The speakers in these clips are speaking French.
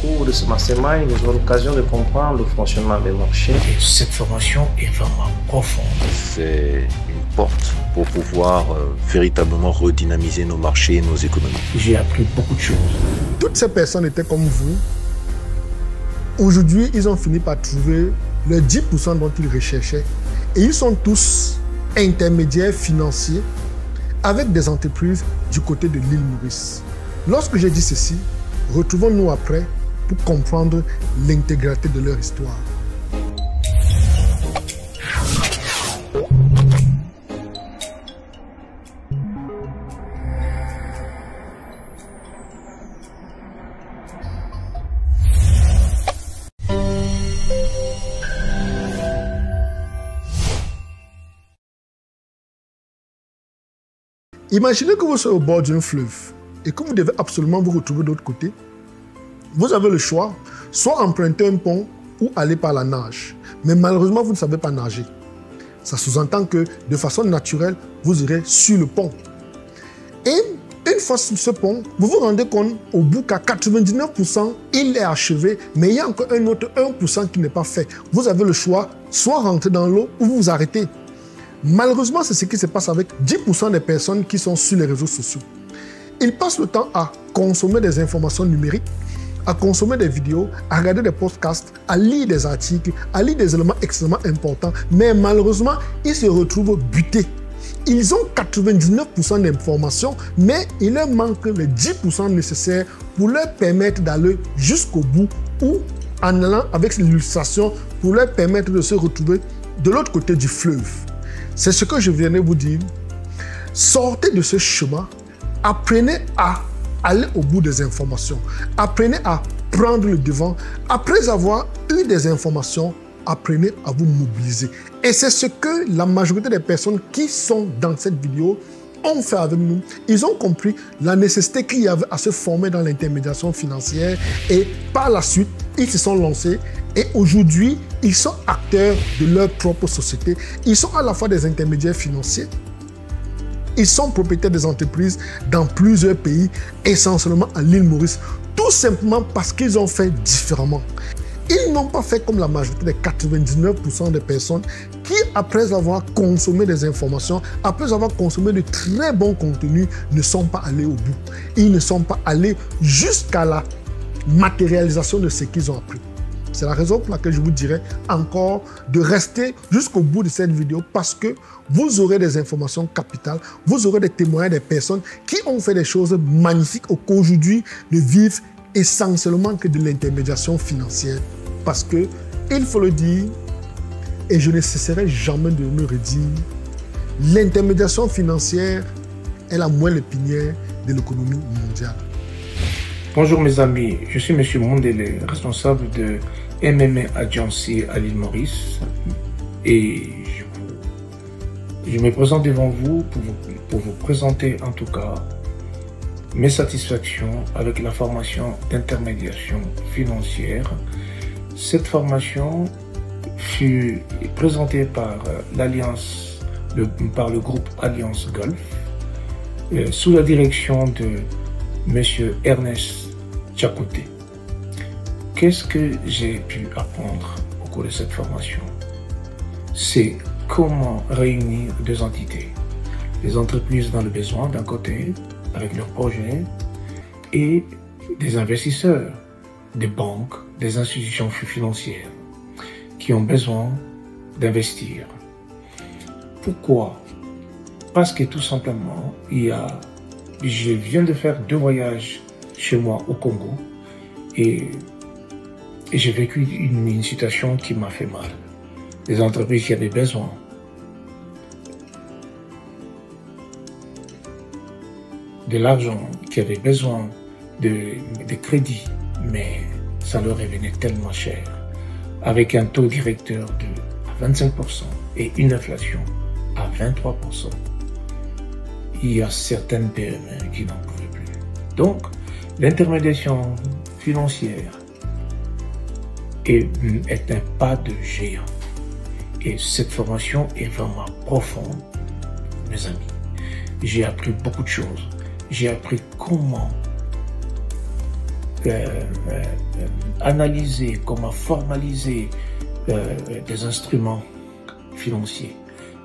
cours de ce mastermind, nous aurons l'occasion de comprendre le fonctionnement des marchés. Et cette formation est vraiment profonde. C'est une porte pour pouvoir véritablement redynamiser nos marchés et nos économies. J'ai appris beaucoup de choses. Toutes ces personnes étaient comme vous. Aujourd'hui, ils ont fini par trouver le 10% dont ils recherchaient. Et ils sont tous intermédiaires financiers avec des entreprises du côté de l'île Maurice. Lorsque j'ai dit ceci, retrouvons-nous après pour comprendre l'intégralité de leur histoire. Imaginez que vous soyez au bord d'un fleuve et que vous devez absolument vous retrouver de l'autre côté. Vous avez le choix, soit emprunter un pont ou aller par la nage. Mais malheureusement, vous ne savez pas nager. Ça sous-entend que de façon naturelle, vous irez sur le pont. Et une fois sur ce pont, vous vous rendez compte au bout qu'à 99%, il est achevé, mais il y a encore un autre 1% qui n'est pas fait. Vous avez le choix, soit rentrer dans l'eau ou vous arrêter. Malheureusement, c'est ce qui se passe avec 10% des personnes qui sont sur les réseaux sociaux. Ils passent le temps à consommer des informations numériques, à consommer des vidéos, à regarder des podcasts, à lire des articles, à lire des éléments extrêmement importants. Mais malheureusement, ils se retrouvent butés. Ils ont 99% d'informations, mais il leur manque les 10% nécessaires pour leur permettre d'aller jusqu'au bout ou en allant avec l'illustration pour leur permettre de se retrouver de l'autre côté du fleuve. C'est ce que je viens de vous dire. Sortez de ce chemin. Apprenez à aller au bout des informations. Apprenez à prendre le devant. Après avoir eu des informations, apprenez à vous mobiliser. Et c'est ce que la majorité des personnes qui sont dans cette vidéo ont fait avec nous. Ils ont compris la nécessité qu'il y avait à se former dans l'intermédiation financière et par la suite, ils se sont lancés et aujourd'hui, ils sont acteurs de leur propre société. Ils sont à la fois des intermédiaires financiers, ils sont propriétaires des entreprises dans plusieurs pays, essentiellement à l'île Maurice, tout simplement parce qu'ils ont fait différemment. Ils n'ont pas fait comme la majorité des 99% des personnes qui, après avoir consommé des informations, après avoir consommé de très bons contenus, ne sont pas allés au bout. Ils ne sont pas allés jusqu'à la matérialisation de ce qu'ils ont appris. C'est la raison pour laquelle je vous dirais encore de rester jusqu'au bout de cette vidéo parce que vous aurez des informations capitales, vous aurez des témoignages des personnes qui ont fait des choses magnifiques ou qu'aujourd'hui ne vivent essentiellement que de l'intermédiation financière. Parce que, il faut le dire, et je ne cesserai jamais de me redire, l'intermédiation financière est la moelle épinière de l'économie mondiale. Bonjour mes amis, je suis M. Mondele, responsable de MMA Agency à l'île Maurice et je me présente devant vous pour vous présenter en tout cas mes satisfactions avec la formation d'intermédiation financière. Cette formation fut présentée par l'Alliance, par le groupe Alliance Golf, sous la direction de M. Ernest Tchakouté. Qu'est-ce que j'ai pu apprendre au cours de cette formation? C'est comment réunir deux entités. Les entreprises dans le besoin d'un côté, avec leurs projets, et des investisseurs, des banques, des institutions financières qui ont besoin d'investir. Pourquoi? Parce que tout simplement, je viens de faire 2 voyages chez moi au Congo et j'ai vécu une situation qui m'a fait mal. Des entreprises qui avaient besoin de l'argent, qui avaient besoin de crédits, mais ça leur revenait tellement cher, avec un taux directeur de 25% et une inflation à 23%. Il y a certaines PME qui n'en pouvaient plus. Donc, l'intermédiation financière est un pas de géant. Et cette formation est vraiment profonde, mes amis. J'ai appris beaucoup de choses. J'ai appris comment analyser, comment formaliser des instruments financiers.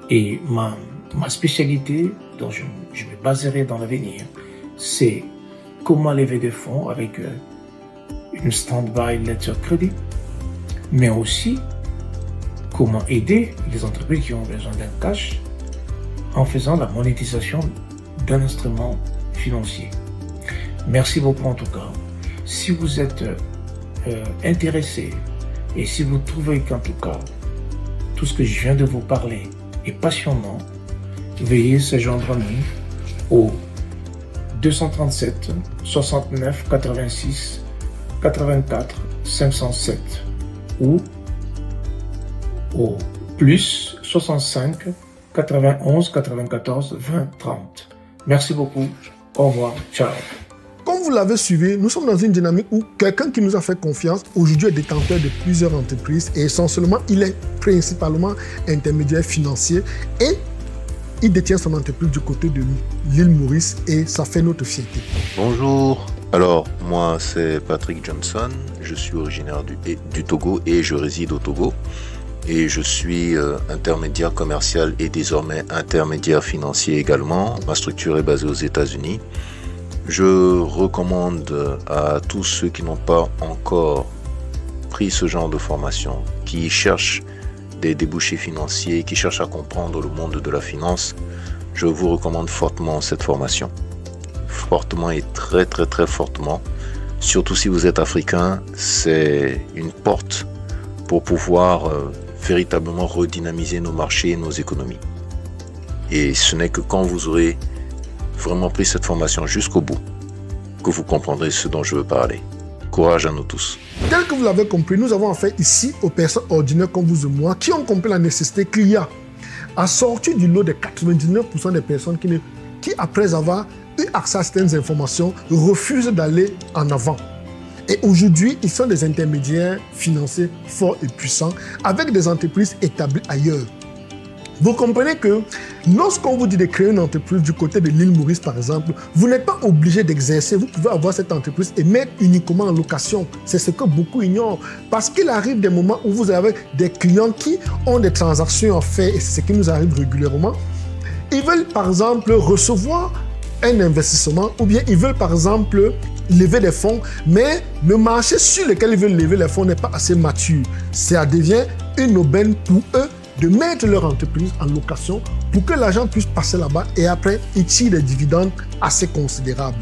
Et ma spécialité, dont je me baserai dans l'avenir, c'est comment lever des fonds avec une stand-by letter credit, mais aussi comment aider les entreprises qui ont besoin d'un cash en faisant la monétisation d'un instrument financier. Merci beaucoup en tout cas. Si vous êtes intéressé et si vous trouvez qu'en tout cas tout ce que je viens de vous parler est passionnant, veuillez se joindre à nous au 237 69 86 84 507 ou au plus 65 91 94 20 30. Merci beaucoup. Au revoir. Ciao. Comme vous l'avez suivi, nous sommes dans une dynamique où quelqu'un qui nous a fait confiance aujourd'hui est détenteur de plusieurs entreprises et essentiellement, il est principalement intermédiaire financier et il détient son entreprise du côté de l'île Maurice et ça fait notre fierté. Bonjour, alors moi c'est Patrick Johnson, je suis originaire du Togo et je réside au Togo et je suis intermédiaire commercial et désormais intermédiaire financier également. Ma structure est basée aux États-Unis. Je recommande à tous ceux qui n'ont pas encore pris ce genre de formation, qui cherchent des débouchés financiers, qui cherchent à comprendre le monde de la finance, je vous recommande fortement cette formation. Fortement et très fortement. Surtout si vous êtes africain, c'est une porte pour pouvoir véritablement redynamiser nos marchés et nos économies. Et ce n'est que quand vous aurez vraiment pris cette formation jusqu'au bout que vous comprendrez ce dont je veux parler. Courage à nous tous. Tel que vous l'avez compris, nous avons affaire ici aux personnes ordinaires comme vous et moi qui ont compris la nécessité qu'il y a à sortir du lot de 99% des personnes qui, après avoir eu accès à certaines informations, refusent d'aller en avant. Et aujourd'hui, ils sont des intermédiaires financiers forts et puissants avec des entreprises établies ailleurs. Vous comprenez que lorsqu'on vous dit de créer une entreprise du côté de l'île Maurice, par exemple, vous n'êtes pas obligé d'exercer. Vous pouvez avoir cette entreprise et mettre uniquement en location. C'est ce que beaucoup ignorent. Parce qu'il arrive des moments où vous avez des clients qui ont des transactions à faire et c'est ce qui nous arrive régulièrement. Ils veulent, par exemple, recevoir un investissement ou bien ils veulent, par exemple, lever des fonds, mais le marché sur lequel ils veulent lever les fonds n'est pas assez mature. Ça devient une aubaine pour eux de mettre leur entreprise en location pour que l'argent puisse passer là-bas et après, ils tirent des dividendes assez considérables.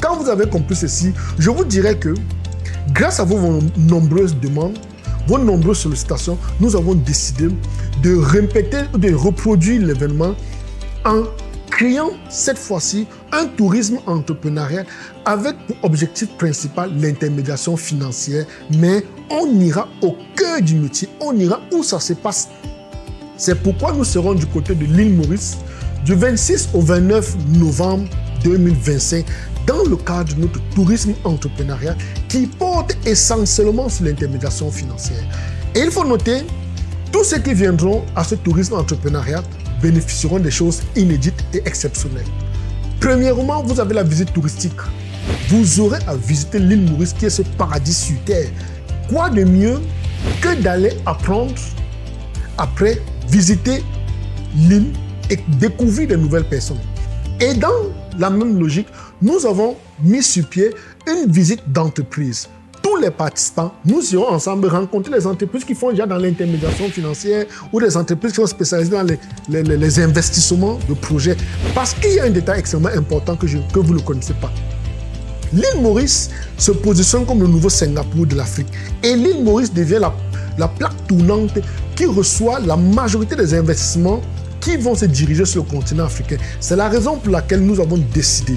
Quand vous avez compris ceci, je vous dirais que grâce à vos nombreuses demandes, vos nombreuses sollicitations, nous avons décidé de répéter, de reproduire l'événement en créant cette fois-ci un tourisme entrepreneurial avec pour objectif principal l'intermédiation financière, mais on ira au cœur du métier, on ira où ça se passe. C'est pourquoi nous serons du côté de l'île Maurice du 26 au 29 novembre 2025 dans le cadre de notre tourisme entrepreneurial qui porte essentiellement sur l'intermédiation financière. Et il faut noter, tous ceux qui viendront à ce tourisme entrepreneurial bénéficieront des choses inédites et exceptionnelles. Premièrement, vous avez la visite touristique. Vous aurez à visiter l'île Maurice qui est ce paradis sur terre. Quoi de mieux que d'aller apprendre après visiter l'île et découvrir de nouvelles personnes. Et dans la même logique, nous avons mis sur pied une visite d'entreprise. Tous les participants, nous irons ensemble rencontrer les entreprises qui font déjà dans l'intermédiation financière ou des entreprises qui sont spécialisées dans les investissements de projets. Parce qu'il y a un détail extrêmement important que vous ne connaissez pas. L'île Maurice se positionne comme le nouveau Singapour de l'Afrique. Et l'île Maurice devient la plaque tournante qui reçoit la majorité des investissements qui vont se diriger sur le continent africain. C'est la raison pour laquelle nous avons décidé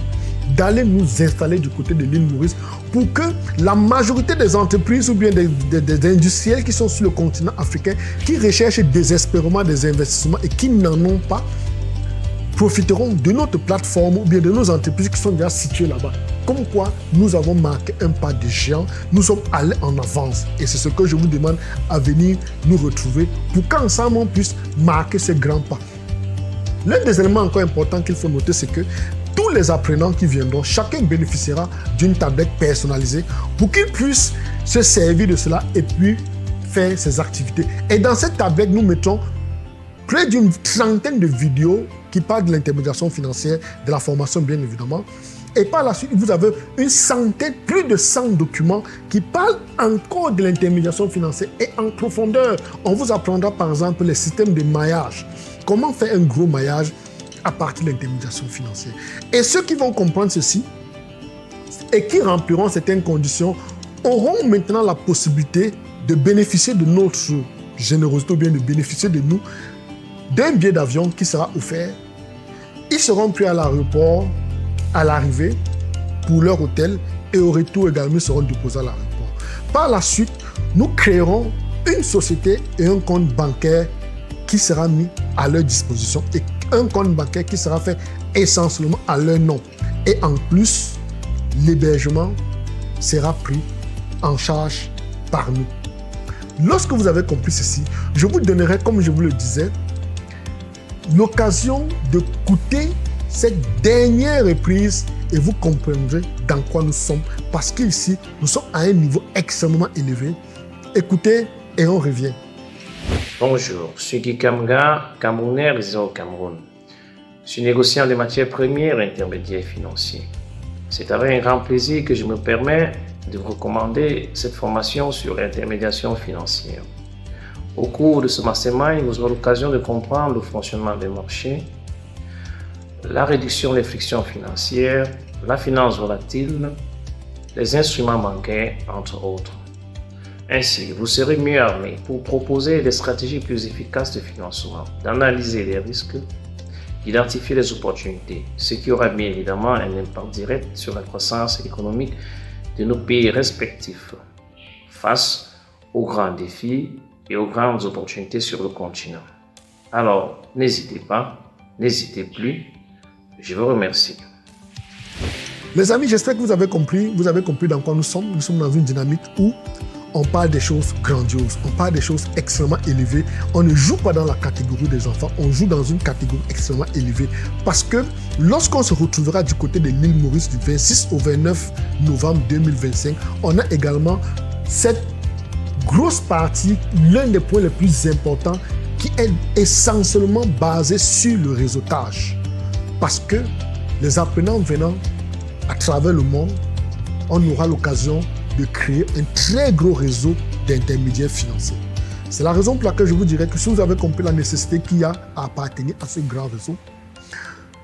d'aller nous installer du côté de l'île Maurice pour que la majorité des entreprises ou bien des industriels qui sont sur le continent africain, qui recherchent désespérément des investissements et qui n'en ont pas, profiteront de notre plateforme ou bien de nos entreprises qui sont déjà situées là-bas. Comme quoi, nous avons marqué un pas de géant, nous sommes allés en avance. Et c'est ce que je vous demande à venir nous retrouver pour qu'ensemble on puisse marquer ces grands pas. L'un des éléments encore importants qu'il faut noter, c'est que tous les apprenants qui viendront, chacun bénéficiera d'une tablette personnalisée pour qu'il puisse se servir de cela et puis faire ses activités. Et dans cette tablette, nous mettons près d'une trentaine de vidéos qui parlent de l'intermédiation financière, de la formation bien évidemment. Et par la suite, vous avez une centaine, plus de 100 documents qui parlent encore de l'intermédiation financière et en profondeur. On vous apprendra par exemple les systèmes de maillage. Comment faire un gros maillage à partir de l'intermédiation financière. Et ceux qui vont comprendre ceci et qui rempliront certaines conditions auront maintenant la possibilité de bénéficier de notre générosité ou bien de bénéficier de nous d'un billet d'avion qui sera offert. Ils seront pris à l'aéroport à l'arrivée pour leur hôtel et au retour également ils seront déposés à l'aéroport. Par la suite, nous créerons une société et un compte bancaire qui sera mis à leur disposition et un compte bancaire qui sera fait essentiellement à leur nom. Et en plus, l'hébergement sera pris en charge par nous. Lorsque vous avez compris ceci, je vous donnerai, comme je vous le disais, l'occasion de goûter cette dernière reprise et vous comprendrez dans quoi nous sommes parce qu'ici, nous sommes à un niveau extrêmement élevé. Écoutez et on revient. Bonjour, je suis Guy Kamga, Camerounais résident au Cameroun. Je suis négociant de matières premières et intermédiaire financier. C'est avec un grand plaisir que je me permets de vous recommander cette formation sur l'intermédiation financière. Au cours de ce mastermind, vous aurez l'occasion de comprendre le fonctionnement des marchés, la réduction des frictions financières, la finance volatile, les instruments bancaires, entre autres. Ainsi, vous serez mieux armé pour proposer des stratégies plus efficaces de financement, d'analyser les risques, d'identifier les opportunités, ce qui aura bien évidemment un impact direct sur la croissance économique de nos pays respectifs face aux grands défis et aux grandes opportunités sur le continent. Alors, n'hésitez pas, n'hésitez plus, je vous remercie. Les amis, j'espère que vous avez compris dans quoi nous sommes. Nous sommes dans une dynamique où on parle des choses grandioses, on parle des choses extrêmement élevées. On ne joue pas dans la catégorie des enfants, on joue dans une catégorie extrêmement élevée. Parce que lorsqu'on se retrouvera du côté de l'île Maurice du 26 au 29 novembre 2025, on a également cette grosse partie, l'un des points les plus importants qui est essentiellement basé sur le réseautage. Parce que les apprenants venant à travers le monde, on aura l'occasion de créer un très gros réseau d'intermédiaires financiers. C'est la raison pour laquelle je vous dirais que si vous avez compris la nécessité qu'il y a à appartenir à ce grand réseau,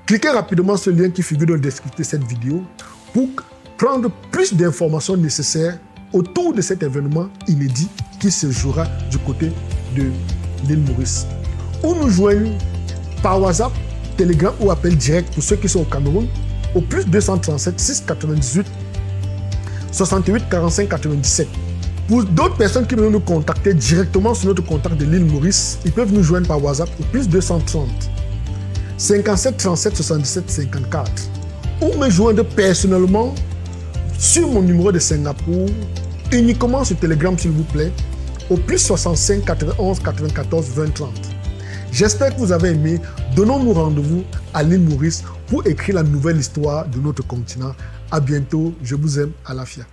cliquez rapidement sur le lien qui figure dans le descriptif de cette vidéo pour prendre plus d'informations nécessaires autour de cet événement inédit qui se jouera du côté de l'île Maurice. Ou nous joignent par WhatsApp, Telegram ou appel direct pour ceux qui sont au Cameroun au plus 237 698 68 45 97. Pour d'autres personnes qui veulent nous contacter directement sur notre contact de l'île Maurice, ils peuvent nous joindre par WhatsApp au plus 230 57 37 77 54 ou me joindre personnellement sur mon numéro de Singapour, uniquement sur Telegram s'il vous plaît, au plus 65 91 94 20 30. J'espère que vous avez aimé. Donnons-nous rendez-vous à l'île Maurice pour écrire la nouvelle histoire de notre continent. À bientôt, je vous aime, à la FIA.